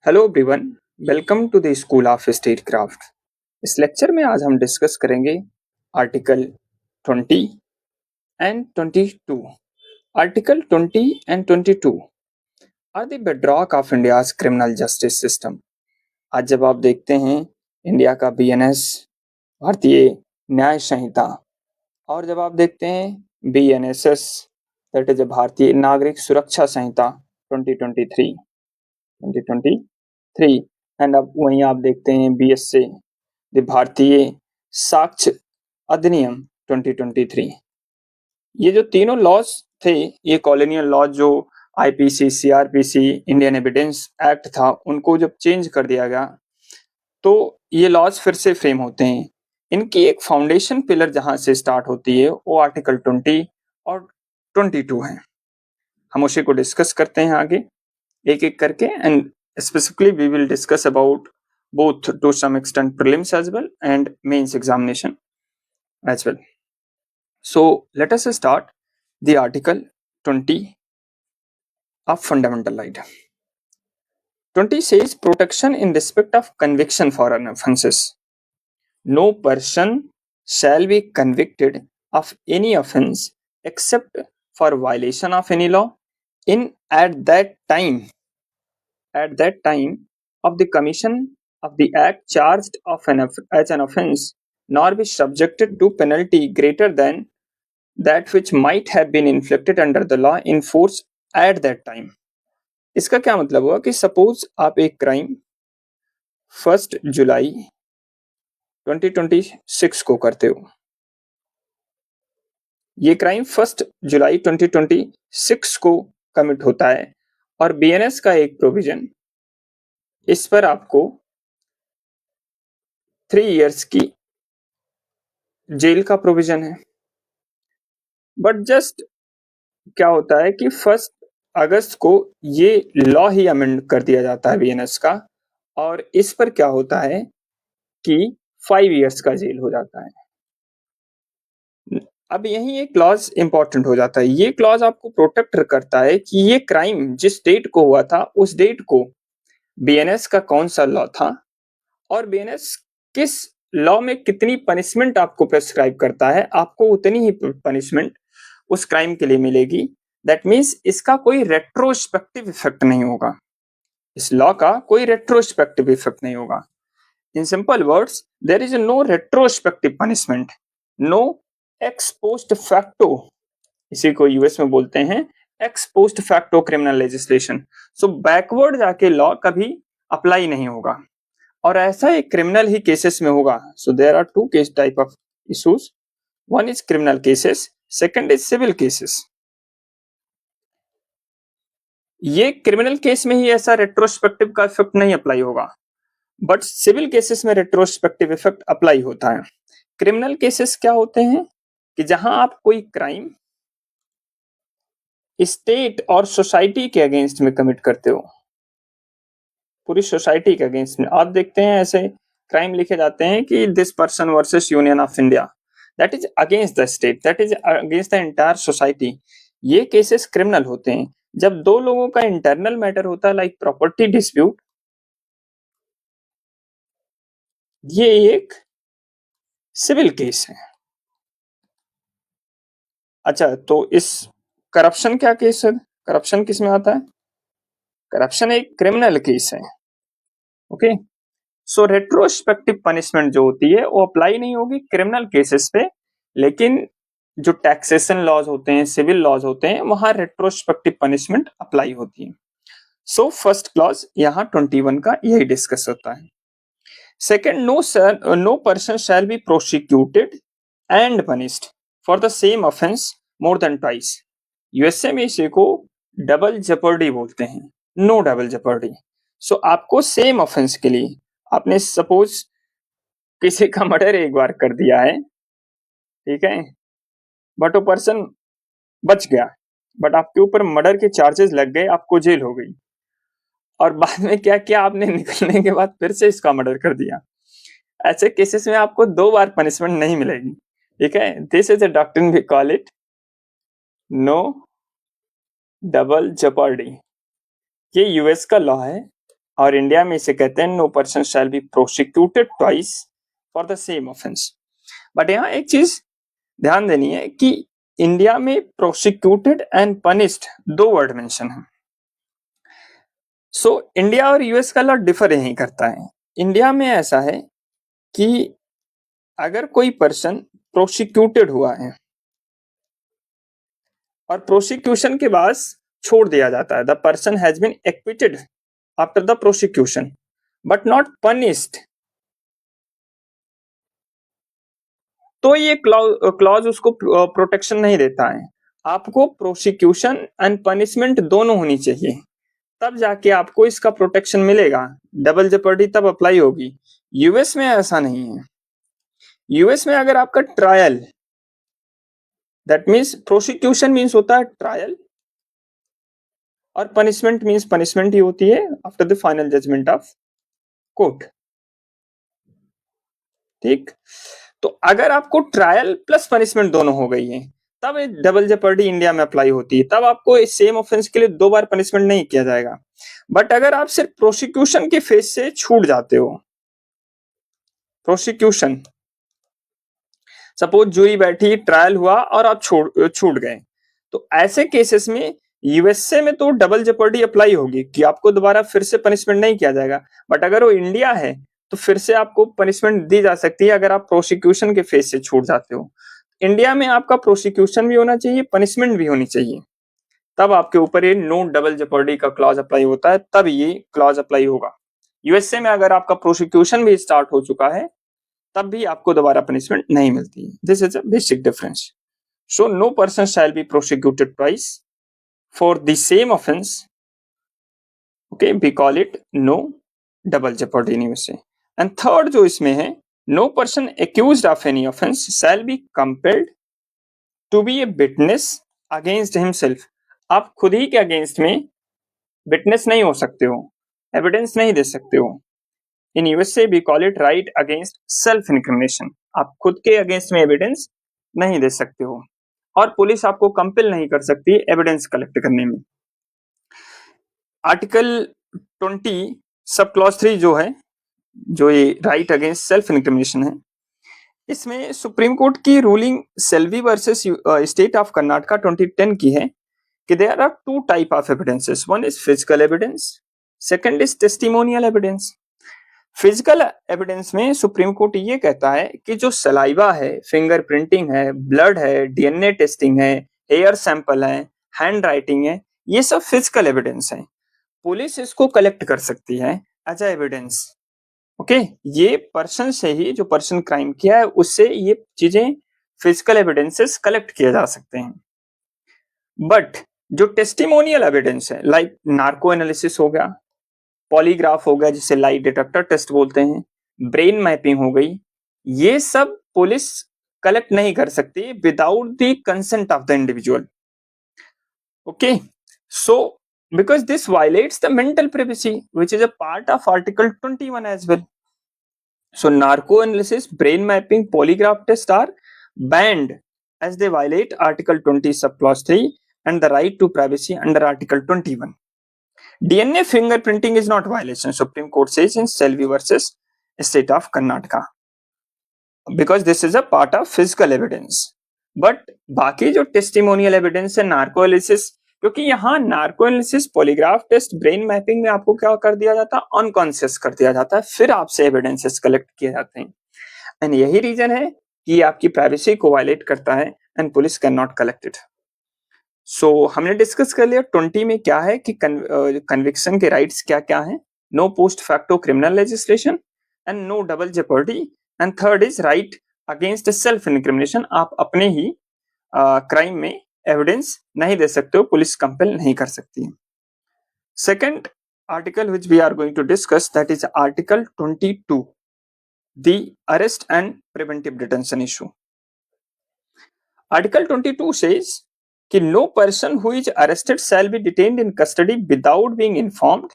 Hello everyone, welcome to the school of statecraft. इस lecture में आज हम डिस्कस करेंगे article 20 and 22। Article 20 and 22 are the bedrock of India's criminal justice system. आज जब आप देखते हैं इंडिया का बीएनएस, भारतीय न्याय संहिता, और जब आप देखते हैं बीएनएसएस, दैट इज भारतीय नागरिक सुरक्षा संहिता 2023 एंड अब वहीं आप देखते हैं बीएसए, भारतीय साक्ष्य अधिनियम 2023। ये जो तीनों लॉज थे, ये कॉलोनियल लॉज जो IPC, CrPC, Indian evidence act था, उनको जब चेंज कर दिया गया तो ये लॉज फिर से फ्रेम होते हैं। इनकी एक फाउंडेशन पिलर जहां से स्टार्ट होती है वो आर्टिकल 20 और 22 है। हम उसी को डिस्कस करते हैं आगे एक एक करके, and specifically we will discuss about both to some extent prelims as well and mains examination as well. So let us start the article 20 of fundamental right. 20 says protection in respect of conviction for an offenses. No person shall be convicted of any offense except for violation of any law in at that time of the commission of the act charged as an offence, nor be subjected to penalty greater than that which might have been inflicted under the law in force at that time. इसका क्या मतलब हुआ कि suppose आप एक crime 1 जुलाई 2026 को करते हो। ये क्राइम 1 जुलाई 2026 को कमिट होता है और बीएनएस का एक प्रोविजन इस पर आपको 3 इयर्स की जेल का प्रोविजन है। बट जस्ट क्या होता है कि 1 अगस्त को ये लॉ ही अमेंड कर दिया जाता है बीएनएस का, और इस पर क्या होता है कि 5 इयर्स का जेल हो जाता है। अब यही एक क्लॉज इंपॉर्टेंट हो जाता है। ये क्लॉज आपको प्रोटेक्ट करता है कि ये क्राइम जिस डेट को हुआ था उस डेट को बीएनएस का कौन सा लॉ था और बीएनएस किस लॉ में कितनी पनिशमेंट आपको प्रेस्क्राइब करता है, आपको उतनी ही पनिशमेंट उस क्राइम के लिए मिलेगी। दैट मीन्स इसका कोई रेट्रोस्पेक्टिव इफेक्ट नहीं होगा, इस लॉ का कोई रेट्रोस्पेक्टिव इफेक्ट नहीं होगा। In simple words, there is no retrospective punishment, no ex post facto, इसी को यूएस में बोलते हैं ex post facto criminal legislation. So backward जाके लॉ कभी अप्लाई नहीं होगा, और ऐसा एक क्रिमिनल ही केसेस में होगा। So there are 2 case type of issues, one is criminal cases, second is civil cases. ये क्रिमिनल केस में ही ऐसा रेट्रोस्पेक्टिव का इफेक्ट नहीं अप्लाई होगा, बट सिविल केसेस में रेट्रोस्पेक्टिव इफेक्ट अप्लाई होता है। क्रिमिनल केसेस क्या होते हैं कि जहां आप कोई क्राइम स्टेट और सोसाइटी के अगेंस्ट में कमिट करते हो, पूरी सोसाइटी के अगेंस्ट में। आप देखते हैं ऐसे क्राइम लिखे जाते हैं कि this person versus union of India, that is against the state, that is against the entire society. ये केसेस क्रिमिनल होते हैं जब 2 लोगों का इंटरनल मैटर होता है, लाइक प्रॉपर्टी डिस्प्यूट। ये एक सिविल केस है। अच्छा, तो इस करप्शन क्या केस है? करप्शन किस में आता है? करप्शन एक क्रिमिनल केस है। ओके, सो रेट्रोस्पेक्टिव पनिशमेंट जो होती है वो अप्लाई नहीं होगी क्रिमिनल केसेस पे, लेकिन जो टैक्सेशन लॉज होते हैं, सिविल लॉज होते हैं, वहां रेट्रोस्पेक्टिव पनिशमेंट अप्लाई होती है। सो फर्स्ट क्लॉज यहाँ 21 का यही डिस्कस होता है। Second, no person shall be prosecuted and punished for the same offence more than twice. USA में इसे को डबल जेपर्डी बोलते हैं, नो डबल जेपर्डी। सो आपको सेम ऑफेंस के लिए, आपने सपोज किसी का मर्डर एक बार कर दिया है, ठीक है, बट वो पर्सन बच गया, बट आपके ऊपर मर्डर के चार्जेस लग गए, आपको जेल हो गई, और बाद में क्या किया आपने, निकलने के बाद फिर से इसका मर्डर कर दिया। ऐसे केसेस में आपको 2 बार पनिशमेंट नहीं मिलेगी, ठीक है। This is a doctrine, we call it no double jeopardy. ये यूएस का लॉ है, और इंडिया में इसे कहते हैं no person shall be prosecuted twice for the same offence. But यहाँ एक चीज ध्यान देनी है कि इंडिया में प्रोसिक्यूटेड एंड पनिश्ड दो वर्ड मेंशन है। सो इंडिया और यूएस का लॉ डिफर यही करता है। इंडिया में ऐसा है कि अगर कोई पर्सन प्रोसिक्यूटेड हुआ है और प्रोसिक्यूशन के बाद छोड़ दिया जाता है, the person has been acquitted after the prosecution but not punished, तो ये क्लॉज उसको प्रोटेक्शन नहीं देता है। आपको प्रोसिक्यूशन एंड पनिशमेंट दोनों होनी चाहिए, तब जाके आपको इसका प्रोटेक्शन मिलेगा। डबल जेपर्डी तब अप्लाई होगी। यूएस में ऐसा नहीं है। यूएस में अगर आपका trial, that means prosecution means होता है ट्रायल और पनिशमेंट मीन्स पनिशमेंट ही होती है after the final judgment of court. ठीक, तो अगर आपको ट्रायल प्लस पनिशमेंट दोनों हो गई है तब डबल जेपर्डी इंडिया में अप्लाई होती है, तब आपको इस सेम ऑफेंस के लिए दो बार पनिशमेंट नहीं किया जाएगा। बट अगर आप सिर्फ प्रोसिक्यूशन के फेज से छूट जाते हो, प्रोसिक्यूशन सपोज जूरी बैठी, ट्रायल हुआ और आप छूट गए, तो ऐसे केसेस में यूएसए में तो डबल जेपर्डी अप्लाई होगी कि आपको दोबारा फिर से पनिशमेंट नहीं किया जाएगा। बट अगर वो इंडिया है तो फिर से आपको पनिशमेंट दी जा सकती है अगर आप प्रोसिक्यूशन के फेज से छूट जाते हो। इंडिया में आपका प्रोसिक्यूशन भी होना चाहिए, पनिशमेंट भी होनी चाहिए, तब आपके ऊपर ये नो डबल जेपर्डी का क्लॉज अप्लाई होता है, तब ये क्लॉज अप्लाई होगा। यूएसए में अगर आपका प्रोसिक्यूशन भी स्टार्ट हो चुका है तब भी आपको दोबारा पनिशमेंट नहीं मिलती है। This is a basic difference. So no person shall be prosecuted twice for the same offence. Okay, we call it no double jeopardy in USA. And third जो इसमें है, no person accused of any offence shall be compelled to be a witness against himself. आप खुद ही के against में witness नहीं हो सकते हो, एविडेंस नहीं दे सकते हो। In USA we call it right against self incrimination. आप खुद के अगेंस्ट में एविडेंस नहीं दे सकते हो और पुलिस आपको कंपेल नहीं कर सकती एविडेंस कलेक्ट करने में। आर्टिकल 20 सब क्लॉज 3 जो है, जो ये राइट अगेंस्ट सेल्फ इनक्रिमिनेशन है, इसमें सुप्रीम कोर्ट की ruling Selvi versus state of Karnataka 2010 की है कि there are two type of evidences, one is physical evidence, second is testimonial evidence. Physical evidence में सुप्रीम कोर्ट ये कहता है कि जो सलाइवा है, फिंगर प्रिंटिंग है, ब्लड है, डीएनए टेस्टिंग है, एयर सैंपल है, हैंड राइटिंग है, ये सब फिजिकल एविडेंस है। पुलिस इसको कलेक्ट कर सकती है एज अ एविडेंस। ओके, ये पर्सन से ही, जो पर्सन क्राइम किया है उससे ये चीजें फिजिकल एविडेंसेस कलेक्ट किए जा सकते हैं। बट जो टेस्टिमोनियल एविडेंस है, लाइक नार्को एनालिसिस हो गया, पॉलीग्राफ हो गया जिसे लाई डिटेक्टर टेस्ट बोलते हैं, ब्रेन मैपिंग हो गई, ये सब पुलिस कलेक्ट नहीं कर सकती without the consent of the individual. Okay, so because this violates the mental privacy which is a part of article 21 as well. So narco analysis, brain mapping, polygraph test are banned as they violate article 20 subclause 3 and the right to privacy under article 21. DNA fingerprinting is not violation, Supreme Court says in Selvi versus State of Karnataka, because this is a part of physical evidence. But बाकी जो testimonial evidence है, narco analysis, क्योंकि यहाँ narco analysis, polygraph test, brain mapping में आपको क्या कर दिया जाता है, अनकॉन्शियस कर दिया जाता है, फिर आपसे एविडेंसेस कलेक्ट किए जाते हैं। एंड यही रीजन है कि आपकी प्राइवेसी को वायलेट करता है and police can not collect it. So हमने डिस्कस कर लिया 20 में क्या है कि कन्विक्शन के राइट्स क्या क्या है, no post facto criminal legislation and no double jeopardy, and third is right against self incrimination. आप अपने ही क्राइम में एविडेंस नहीं दे सकते हो, पुलिस कंपेल नहीं कर सकती है। Second article which we are going to discuss, that is article 22, the arrest and preventive detention issue. Article 22 says कि no person who is arrested shall be detained in custody without being informed.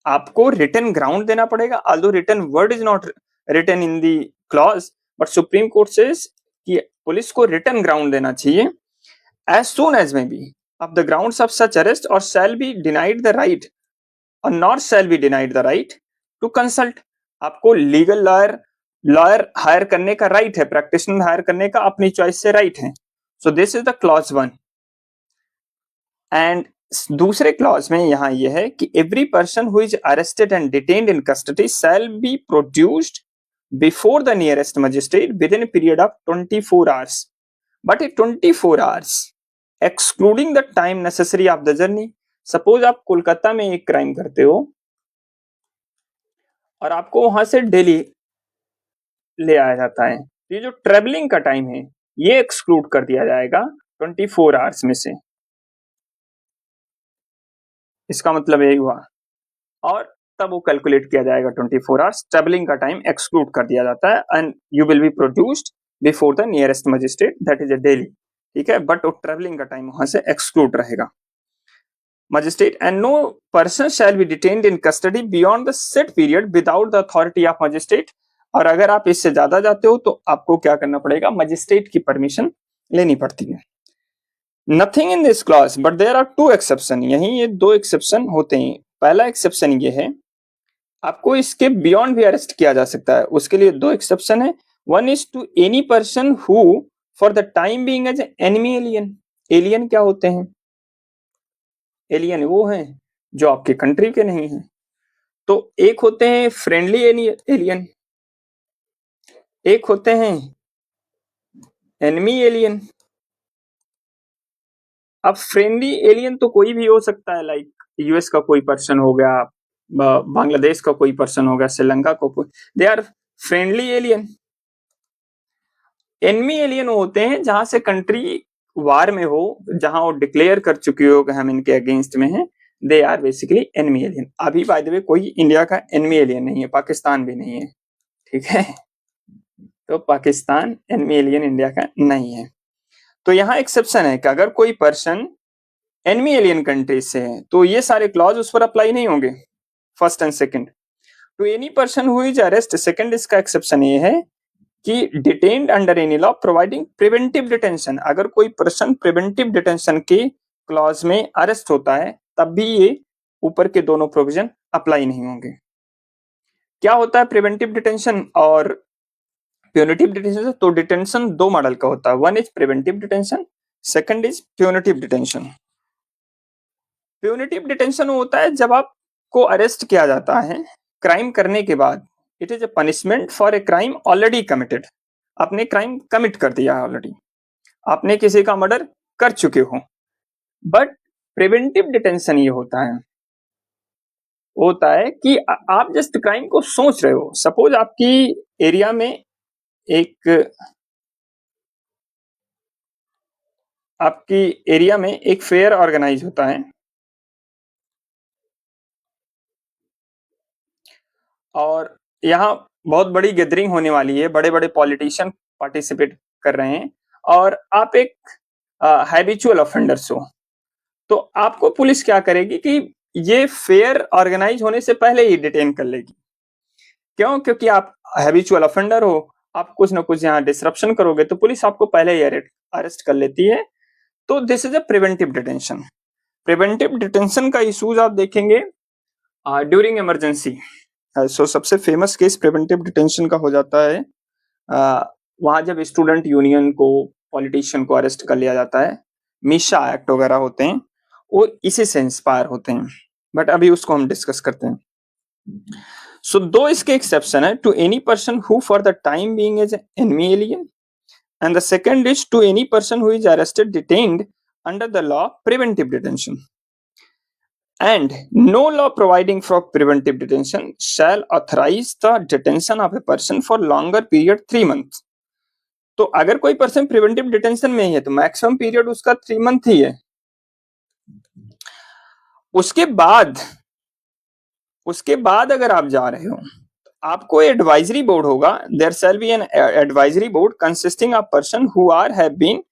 आपको written ground देना पड़ेगा, although written word is not written in the clause, but Supreme Court says कि police को written ground देना चाहिए as soon as may be of the grounds of such arrest or shall be denied the right और not shall be denied the right to consult. आपको legal lawyer hire करने का right है, practitioner higher करने का अपनी choice से right है। So this is the clause 1। And दूसरे क्लॉज में यहां ये है कि every person who is arrested and detained in custody shall be produced before the nearest magistrate with in period of 24 hours, but A 24 hours excluding the time necessary of the journey. Suppose आप कोलकाता में एक crime करते हो और आपको वहां से दिल्ली ले आया जाता है, ये जो ट्रेवलिंग का टाइम है ये एक्सक्लूड कर दिया जाएगा 24 आवर्स में से। इसका मतलब यही हुआ, और तब वो कैलकुलेट किया जाएगा 24 आवर्स, ट्रेवलिंग का टाइम एक्सक्लूड कर दिया जाता है and you will be produced before the nearest magistrate that is a Delhi. ठीक है, बट वो ट्रेवलिंग का टाइम वहां से एक्सक्लूड रहेगा। Magistrate and no person shall be detained in custody beyond the set period without the authority of magistrate. और अगर आप इससे ज्यादा जाते हो तो आपको क्या करना पड़ेगा, मजिस्ट्रेट की परमिशन लेनी पड़ती है। Nothing in this clause but there are 2 exception. यही ये 2 एक्सेप्शन होते हैं। पहला एक्सेप्शन ये है, आपको इसके बियॉन्ड भी अरेस्ट किया जा सकता है, उसके लिए 2 एक्सेप्शन है। One is to any person who for the time being as enemy alien. Alien क्या होते हैं? एलियन वो हैं जो आपके कंट्री के नहीं हैं। तो एक होते हैं फ्रेंडली एलियन, एक होते हैं एनिमी एलियन। अब फ्रेंडली एलियन तो कोई भी हो सकता है, लाइक यूएस का कोई पर्सन हो गया, बांग्लादेश का कोई पर्सन हो गया, श्रीलंका को कोई, they are friendly alien. Enemy alien होते हैं जहां से कंट्री वार में हो, जहां वो डिक्लेयर कर चुकी हो कि हम इनके अगेंस्ट में हैं, they are basically enemy alien. अभी बाय द वे कोई इंडिया का एनिमी एलियन नहीं है, पाकिस्तान भी नहीं है। ठीक है, तो पाकिस्तान एनिमी एलियन इंडिया का नहीं है। तो यहाँ एक्सेप्शन है कि अगर कोई पर्सन एनिमी एलियन कंट्री से है तो ये सारे क्लॉज उस पर अप्लाई नहीं होंगे, first and second. To any person who is arrest, second इसका एक्सेप्शन ये है कि detained under any law providing preventive detention. अगर कोई पर्सन प्रिवेंटिव डिटेंशन के क्लॉज में अरेस्ट होता है तब भी ये ऊपर के दोनों प्रोविजन अप्लाई नहीं होंगे। क्या होता है प्रिवेंटिव डिटेंशन और प्यूनिटिव डिटेंशन? तो डिटेंशन 2 मॉडल का होता है, one is preventive detention, second is punitive detention. Punitive detention होता है जब आपको अरेस्ट किया जाता है क्राइम करने के बाद, it is a punishment for a crime already committed. आपने क्राइम कमिट कर दिया है ऑलरेडी, आपने किसी का मर्डर कर चुके हो। बट प्रिवेंटिव डिटेंशन ये होता है कि आप जस्ट क्राइम को सोच रहे हो। सपोज आपकी एरिया में एक फेयर ऑर्गेनाइज होता है और यहाँ बहुत बड़ी गैदरिंग होने वाली है, बड़े बड़े पॉलिटिशियन पार्टिसिपेट कर रहे हैं और आप एक हैबिचुअल ऑफेंडर्स हो, तो आपको पुलिस क्या करेगी कि ये फेयर ऑर्गेनाइज होने से पहले ही डिटेन कर लेगी। क्यों? क्योंकि आप हैबिचुअल ऑफेंडर हो, आप कुछ ना कुछ यहाँ डिसरप्शन करोगे तो पुलिस आपको पहले ही अरेस्ट कर लेती है। तो this is a preventive detention. Preventive detention का इश्यूज आप देखेंगे ड्यूरिंग इमरजेंसी। सो सबसे फेमस केस प्रिवेंटिव डिटेंशन का हो जाता है वहां जब स्टूडेंट यूनियन को, पॉलिटिशियन को अरेस्ट कर लिया जाता है, मीशा एक्ट वगैरह होते हैं, वो इसी से इंस्पायर होते हैं, बट अभी उसको हम डिस्कस करते हैं। सो 2 इसके एक्सेप्शन है, to any person who for the time being as enemy alien, and the second is to any person who is arrested detained under the law preventive detention, and no law providing for preventive detention shall authorize the detention of a person for longer period 3 months। तो अगर कोई person preventive detention में ही है तो maximum period उसका 3 month ही है। उसके बाद अगर आप जा रहे हो आपको एडवाइजरी बोर्ड होगा, there shall be an advisory board consisting of person who have been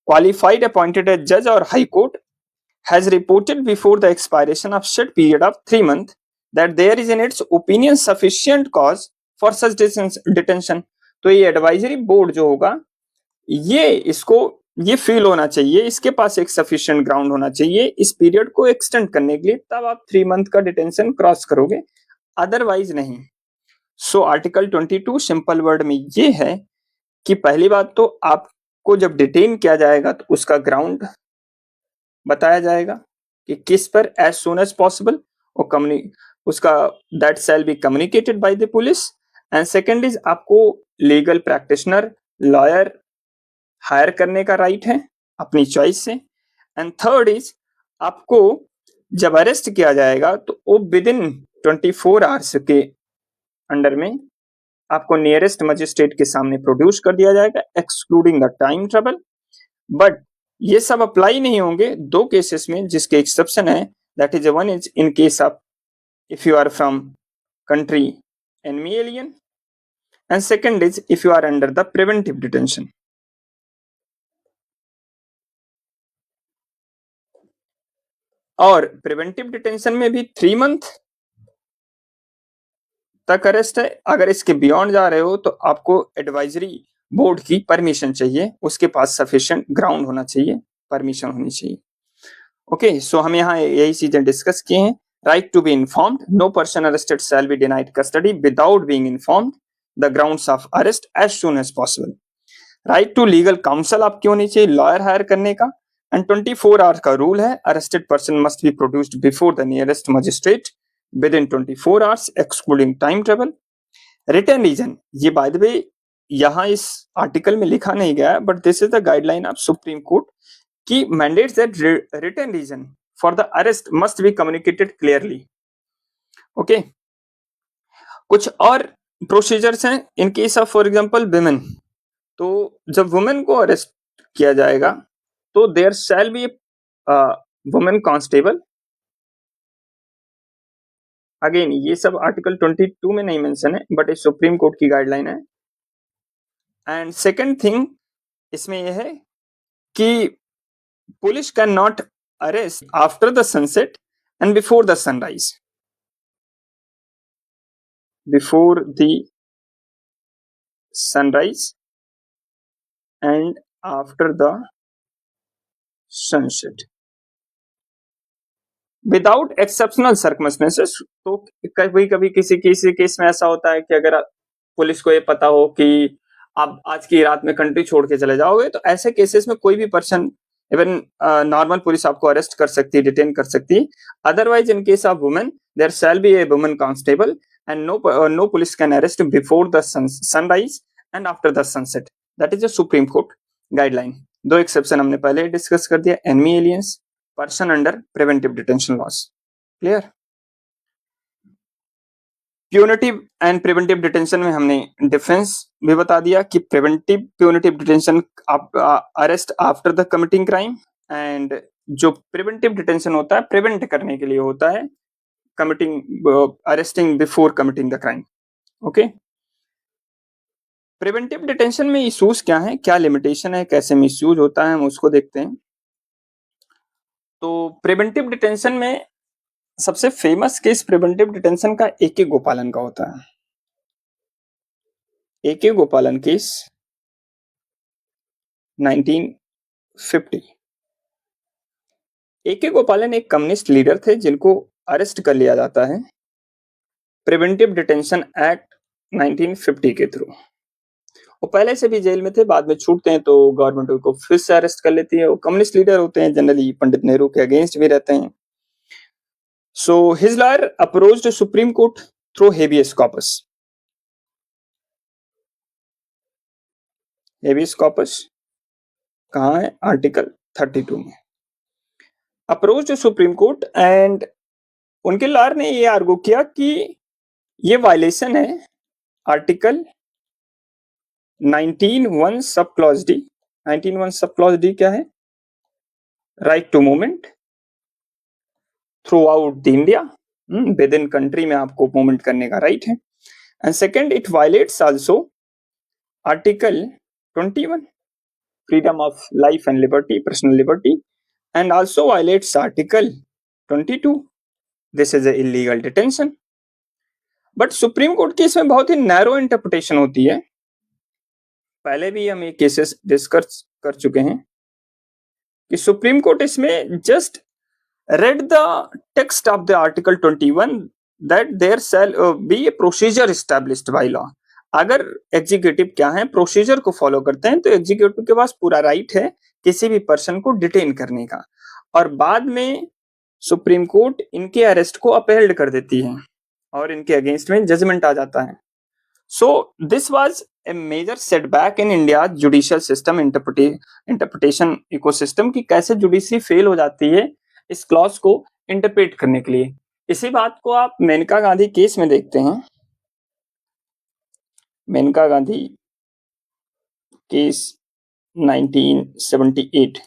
qualified appointed as जज और high court has reported before the expiration of said period of 3 months that there is in its opinion sufficient cause for such detention। तो ये advisory board जो होगा ये इसको ये feel होना चाहिए, इसके पास एक सफिशिएंट ग्राउंड होना चाहिए इस पीरियड को एक्सटेंड करने के लिए, तब आप 3 मंथ का डिटेंशन क्रॉस करोगे, अदरवाइज नहीं। सो आर्टिकल 22 सिंपल वर्ड में ये है कि पहली बात तो आपको जब डिटेन किया जाएगा तो उसका ग्राउंड बताया जाएगा कि किस पर एज सुन एज पॉसिबल, और उसका that shell be communicated by the police. And second is आपको लीगल प्रैक्टिशनर लॉयर हायर करने का राइट है अपनी चॉइस से। एंड थर्ड इज आपको जब अरेस्ट किया जाएगा तो वो विद इन 24 आवर्स के अंडर में आपको नियरेस्ट मजिस्ट्रेट के सामने प्रोड्यूस कर दिया जाएगा, excluding the time travel. But ये सब अप्लाई नहीं होंगे दो केसेस में जिसके एक्सेप्शन है, that is one is in case of if you are from country enemy alien, and second is if you are under the preventive detention. और preventive detention में भी 3 मंथ तक अरेस्ट है। अगर इसके बियॉन्ड जा रहे हो तो आपको एडवाइजरी बोर्ड की परमिशन चाहिए, उसके पास सफिशिएंट ग्राउंड होना चाहिए, परमिशन होनी चाहिए। ओके, सो हम यहाँ यही चीजें डिस्कस किए हैं। Right to be informed, no person arrested shall be denied custody without being informed the grounds of arrest as soon as possible. Right to legal counsel आपकी होनी चाहिए, लॉयर हायर करने का। एंड 24 आवर्स का rule है, arrested person must be produced before the nearest magistrate within 24 hours excluding time travel. Written reason, ये by the way यहाँ इस आर्टिकल में लिखा नहीं गया है, but this is the guideline of Supreme Court कि mandates that written reason for the arrest must be communicated clearly. Okay, कुछ और प्रोसीजर्स हैं in case of for example women. तो जब वुमेन को अरेस्ट किया जाएगा तो there shall be women constable. Again ये सब आर्टिकल 22 में नहीं मेंशन है, बट ये सुप्रीम कोर्ट की गाइडलाइन है। एंड सेकंड थिंग इसमें यह है कि police can not arrest after the sunset and before the sunrise, before the sunrise and after the sunset without exceptional circumstances. तो कभी कभी किसी किसी केस में ऐसा होता है कि अगर पुलिस को ये पता हो कि आप आज की रात में कंट्री छोड़ के चले जाओगे, तो ऐसे केसेस में कोई भी पर्सन, इवन नॉर्मल पुलिस आपको अरेस्ट कर सकती है, डिटेन कर सकती है। Otherwise in case of women there shall be a women constable and no police can arrest before the sunrise and after the sunset. That is a supreme court guideline. दो exception हमने पहले discuss कर दिया, enemy aliens, person under preventive detention laws. Clear? Punitive and preventive detention में हमने difference भी बता दिया कि preventive punitive detention arrest after the committing crime, and जो प्रिवेंटिव डिटेंशन होता है प्रिवेंट करने के लिए होता है, committing arresting before committing the crime. Okay, preventive detention में इश्यूज क्या है, क्या लिमिटेशन है, कैसे मिसयूज होता है, हम उसको देखते हैं। तो प्रिवेंटिव डिटेंशन में सबसे फेमस केस प्रिवेंटिव डिटेंशन का AK गोपालन का होता है। AK गोपालन केस 1950। AK गोपालन एक कम्युनिस्ट लीडर थे जिनको अरेस्ट कर लिया जाता है प्रिवेंटिव डिटेंशन एक्ट 1950 के थ्रू। वो पहले से भी जेल में थे, बाद में छूटते हैं तो गवर्नमेंट उनको फिर से अरेस्ट कर लेती है। वो कम्युनिस्ट लीडर होते हैं, जनरली पंडित नेहरू के अगेंस्ट भी रहते हैं। So his lawyer approached the Supreme Court through habeas corpus. Habeas corpus कहाँ है? आर्टिकल 32 में। अप्रोच सुप्रीम कोर्ट एंड उनके लॉयर ने ये आर्गू किया कि ये वायलेशन है article 19(1) sub clause D. 19(1) sub clause D क्या है? Right to movement throughout the India, within country में आपको मूवमेंट करने का राइट है। And second, it violates also article 21 freedom of life and liberty, personal liberty, and also violates article 22. This is a illegal detention. But supreme court की इसमें बहुत ही narrow interpretation होती है। पहले भी हम ये केसेस डिस्कस कर चुके हैं। कि सुप्रीम कोर्ट इसमें just read the text of the article 21 that there shall be a procedure established by law. अगर एग्जीक्यूटिव क्या है, प्रोसीजर को फॉलो करते हैं, तो एग्जीक्यूटिव के पास पूरा राइट है किसी भी पर्सन को डिटेन करने का, और बाद में सुप्रीम कोर्ट इनके अरेस्ट को अपहेल्ड कर देती है और इनके अगेंस्ट में जजमेंट आ जाता है. So this was a major setback in India judicial system interpretation ecosystem, की कैसे जुडिशरी फेल हो जाती है इस क्लॉज को इंटरप्रेट करने के लिए. इसी बात को आप मेनका गांधी केस में देखते हैं. मेनका गांधी केस 1978.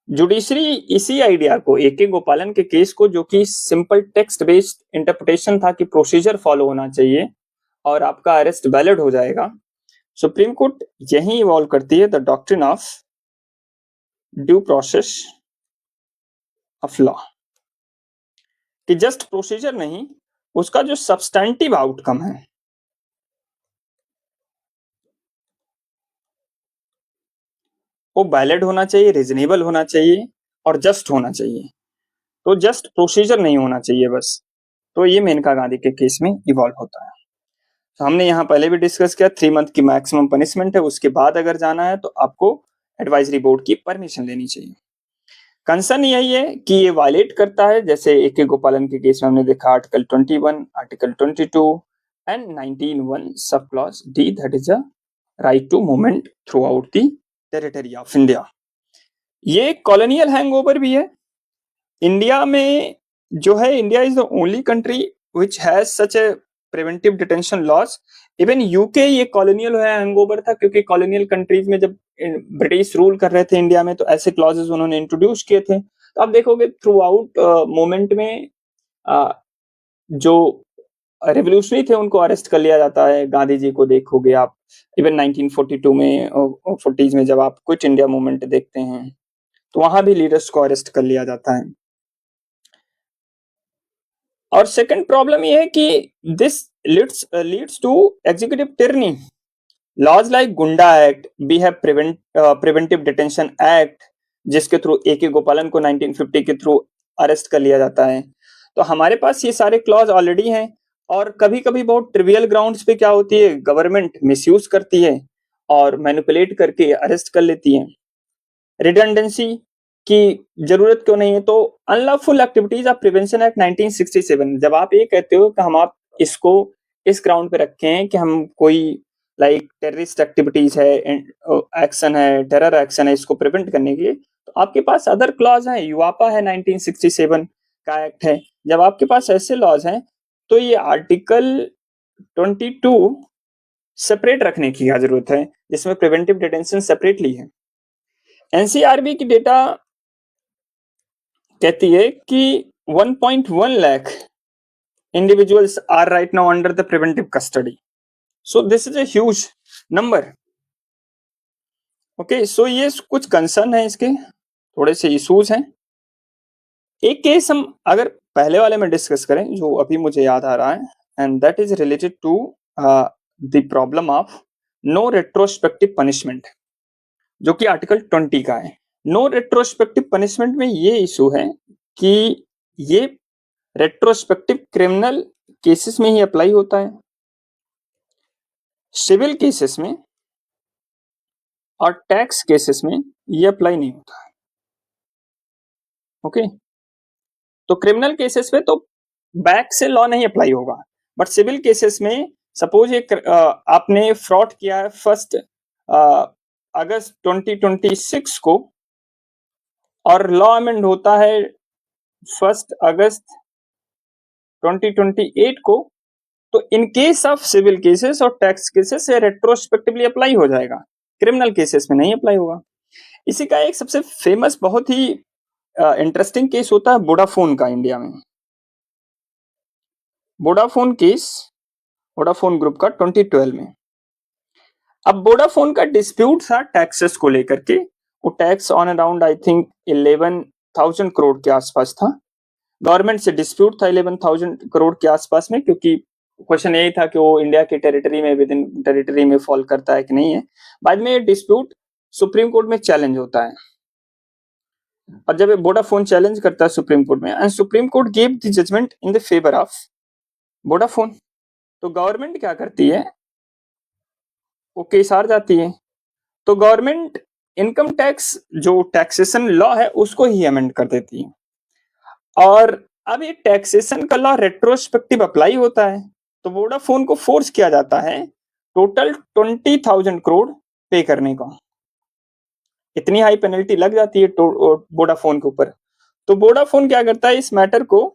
जुडिशरी इसी आइडिया को, ए गोपालन के केस को, जो कि सिंपल टेक्स्ट बेस्ड इंटरप्रिटेशन था कि प्रोसीजर फॉलो होना चाहिए और आपका अरेस्ट वैलिड हो जाएगा, सुप्रीम कोर्ट यही इवॉल्व करती है the doctrine of due process of law, कि जस्ट प्रोसीजर नहीं, उसका जो सब्सटेंटिव आउटकम है वो वैलिड होना चाहिए, रीजनेबल होना चाहिए और जस्ट होना चाहिए. तो जस्ट प्रोसीजर नहीं होना चाहिए बस. तो ये मेनका गांधी के केस में इवॉल्व होता है. तो हमने यहाँ पहले भी डिस्कस किया 3 मंथ की मैक्सिमम पनिशमेंट है, उसके बाद अगर जाना है तो आपको एडवाइजरी बोर्ड की परमिशन लेनी चाहिए. कंसर्न यही है कि ये वायलेट करता है, जैसे ए गोपालन के केस में हमने देखा article 21, article 22 and 19(1) sub clause D, that is a right to movement throughout the territory of India. ये कॉलोनियल हैंगओवर भी है. इंडिया में जो है, India is the only country which has such a preventive detention laws. Even UK ये colonial hangover था, क्योंकि colonial countries में जब ब्रिटिश रूल कर रहे थे इंडिया में, तो ऐसे क्लॉजेस उन्होंने इंट्रोड्यूस किए थे. तो आप देखोगे थ्रू आउट मोमेंट में जो रेवोल्यूशनरी थे उनको अरेस्ट कर लिया जाता है. गांधी जी को देखोगे आप, इवन 1942 में, 40s में जब आप क्विट इंडिया मूवमेंट देखते हैं, तो वहां भी लीडर्स को अरेस्ट कर लिया जाता है. और सेकंड प्रॉब्लम ये है कि this leads to executive tyranny. Laws like Goonda Act, we have preventive detention Act, जिसके थ्रू ए के गोपालन को 1950 के थ्रू अरेस्ट कर लिया जाता है. तो हमारे पास ये सारे क्लॉज ऑलरेडी हैं, और कभी कभी बहुत ट्रिवियल ग्राउंड्स पे क्या होती है, गवर्नमेंट मिसयूज करती है और मैनिपुलेट करके अरेस्ट कर लेती है. रिडंडेंसी की जरूरत क्यों नहीं है? तो unlawful activities of prevention act 1967, जब आप ये कहते हो कि हम आप इसको इस ग्राउंड पे रखे हैं कि हम कोई लाइक टेररिस्ट एक्टिविटीज है, एक्शन है, टेरर एक्शन है, इसको प्रिवेंट करने के लिए, तो आपके पास अदर क्लॉज हैं. यूआपा है 1967 का एक्ट है. जब आपके पास ऐसे लॉज हैं, तो ये आर्टिकल 22 सेपरेट रखने की क्या जरूरत है, जिसमें प्रिवेंटिव डिटेंशन सेपरेटली है. एनसीआरबी की डेटा कहती है कि 1.1 lakh individuals are right now under the preventive custody. So this is a huge number. Okay, so ये कुछ कंसर्न है, इसके थोड़े से इश्यूज हैं. एक केस हम अगर पहले वाले में डिस्कस करें, जो अभी मुझे याद आ रहा है, and that is related to the problem of no retrospective punishment, जो कि आर्टिकल 20 का है. नो रेट्रोस्पेक्टिव पनिशमेंट में ये इशू है कि ये रेट्रोस्पेक्टिव क्रिमिनल केसेस में ही अप्लाई होता है, सिविल केसेस में और टैक्स केसेस में ये अप्लाई नहीं होता है. ओके, तो क्रिमिनल केसेस में तो बैक से लॉ नहीं अप्लाई होगा, बट सिविल केसेस में सपोज एक आपने फ्रॉड किया है 1 अगस्त 2026 को, और लॉ अमेंड होता है 1 अगस्त 2028 को, तो in case of civil cases और टैक्स केसेस से रेट्रोस्पेक्टिवली अप्लाई हो जाएगा, क्रिमिनल केसेस में नहीं अप्लाई होगा. इसी का एक सबसे फेमस, बहुत ही इंटरेस्टिंग केस होता है वोडाफोन का इंडिया में. वोडाफोन केस, वोडाफोन ग्रुप का 2012 में. अब वोडाफोन का डिस्प्यूट था टैक्सेस को लेकर के. वो tax on around I think 11,000 crore के आसपास था. गवर्नमेंट से डिस्प्यूट था 11,000 करोड़ के आसपास में, क्योंकि क्वेश्चन यही था कि वो इंडिया के टेरिटरी में, विद इन टेरिटरी में फॉल करता है कि नहीं है. बाद में ये डिस्प्यूट सुप्रीम कोर्ट में चैलेंज होता है. और जब वोडाफोन चैलेंज करता है सुप्रीम कोर्ट में and supreme court give the judgment in the favour of Vodafone, तो गवर्नमेंट क्या करती है, वो केस हार जाती है। तो गवर्नमेंट इनकम टैक्स जो टैक्सेशन लॉ है उसको ही अमेंड कर देती है, और अब ये टैक्सेशन का लॉ रेट्रोस्पेक्टिव अप्लाई होता है, तो वोडाफोन को फोर्स किया जाता है टोटल 20,000 करोड़ पे करने का। इतनी हाई पेनल्टी लग जाती है वोडाफोन के ऊपर। तो वोडाफोन क्या करता है, इस मैटर को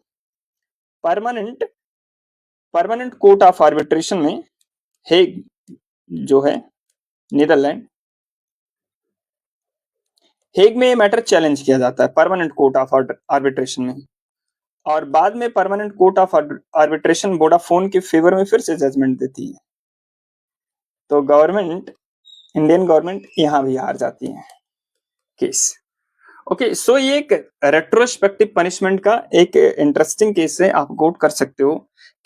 परमानेंट कोर्ट ऑफ आर्बिट्रेशन में, हेग जो है नीदरलैंड, हेग में ये मैटर चैलेंज किया जाता है परमानेंट कोर्ट ऑफ आर्बिट्रेशन में, और बाद में permanent court of arbitration Vodafone के फेवर में फिर से जजमेंट देती है। तो गवर्नमेंट, इंडियन गवर्नमेंट यहां भी हार जाती है केस। ओके, सो ये एक रेट्रोस्पेक्टिव पनिशमेंट का एक इंटरेस्टिंग केस है, आप कोट कर सकते हो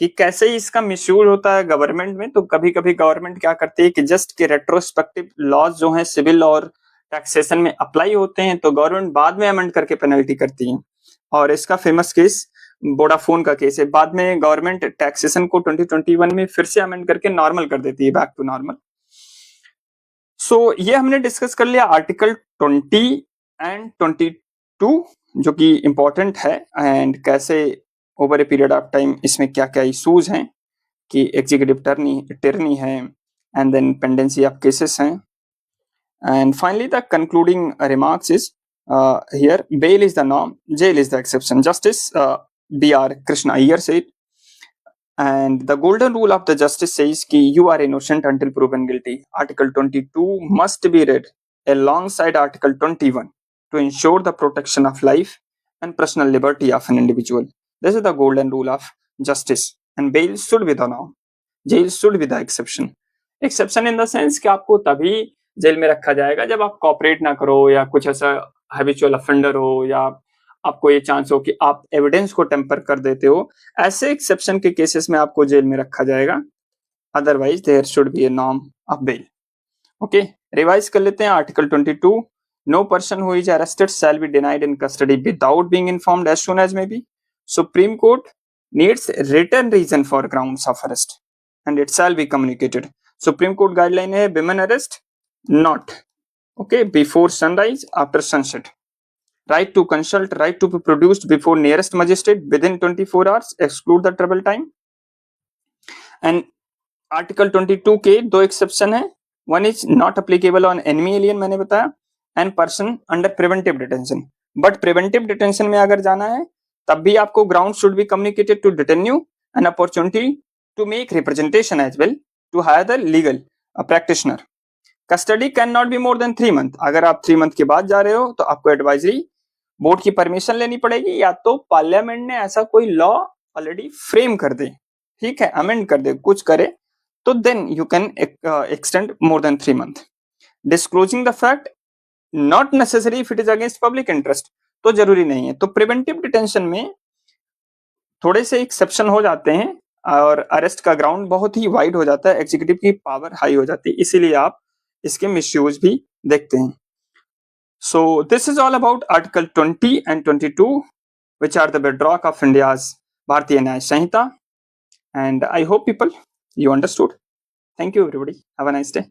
कि कैसे इसका मिसयूज होता है गवर्नमेंट में। तो कभी कभी गवर्नमेंट क्या करती है कि जस्ट के रेट्रोस्पेक्टिव लॉज जो है सिविल और टैक्सेशन में अप्लाई होते हैं, तो गवर्नमेंट बाद में अमेंड करके पेनल्टी करती है। और इसका फेमस केस वोडाफोन का केस है। बाद में गवर्नमेंट टैक्सेशन को 2021 में फिर से अमेंड करके नॉर्मल कर देती है, बैक टू नॉर्मल। सो ये हमने डिस्कस कर लिया आर्टिकल 20 एंड 22 जो कि इंपॉर्टेंट है, एंड कैसे over a period of time इसमें क्या क्या इश्यूज हैं कि एग्जीक्यूटिव टिरनी है, and then pendency of cases हैं, and finally the concluding remarks is here bail is the norm, jail is the exception. Justice B.R. Krishna Iyer said, and the golden rule of the justice says ki you are innocent until proven guilty. Article 22 must be read alongside Article 21 to ensure the protection of life and personal liberty of an individual. This is the golden rule of justice, and bail should be the norm, jail should be the exception. Exception in the sense कि आपको तभी jail में रखा जाएगा जब आप cooperate ना करो, या कुछ ऐसा हैबिचुअल अफेंडर हो, या आपको ये चांस हो कि आप एविडेंस को टेम्पर कर देते हो, ऐसे एक्सेप्शन के केसेस में आपको जेल में रखा जाएगा। Otherwise there should be a norm of bail. Okay, revise कर लेते हैं article 22। No person who is arrested shall be denied in custody without being informed as soon as may be. Supreme Court needs written reason for grounds of arrest and it shall be communicated. Supreme court guideline है women arrest not okay before sunrise, after sunset. Right to consult, right to be produced before nearest magistrate within 24 hours, exclude the travel time. And article 22 के दो exception है, one is not applicable on enemy alien मैंने बताया, and person under preventive detention. But preventive detention में अगर जाना है तब भी आपको ground should be communicated to detain you, an opportunity to make representation as well, to hire the legal practitioner. Custody can not be more than 3 month. अगर आप 3 month के बाद जा रहे हो तो आपको एडवाइजरी बोर्ड की परमिशन लेनी पड़ेगी, या तो पार्लियामेंट ने ऐसा कोई लॉ ऑलरेडी फ्रेम कर दे, ठीक है, अमेंड कर दे, कुछ करे, तो then you can extend more than 3 month. Disclosing the fact not necessary if it is against public interest, तो जरूरी नहीं है। तो प्रिवेंटिव डिटेंशन में थोड़े से एक्सेप्शन हो जाते हैं और अरेस्ट का ग्राउंड बहुत ही वाइड हो जाता है, एग्जीक्यूटिव की पावर हाई हो जाती है, इसीलिए आप इसके मिसयूज भी देखते हैं। So this is all about Article 20 and 22, which are the bedrock of India's Bharatiya Nyaya Sanhita, and I hope people you understood. Thank you everybody. Have a nice day.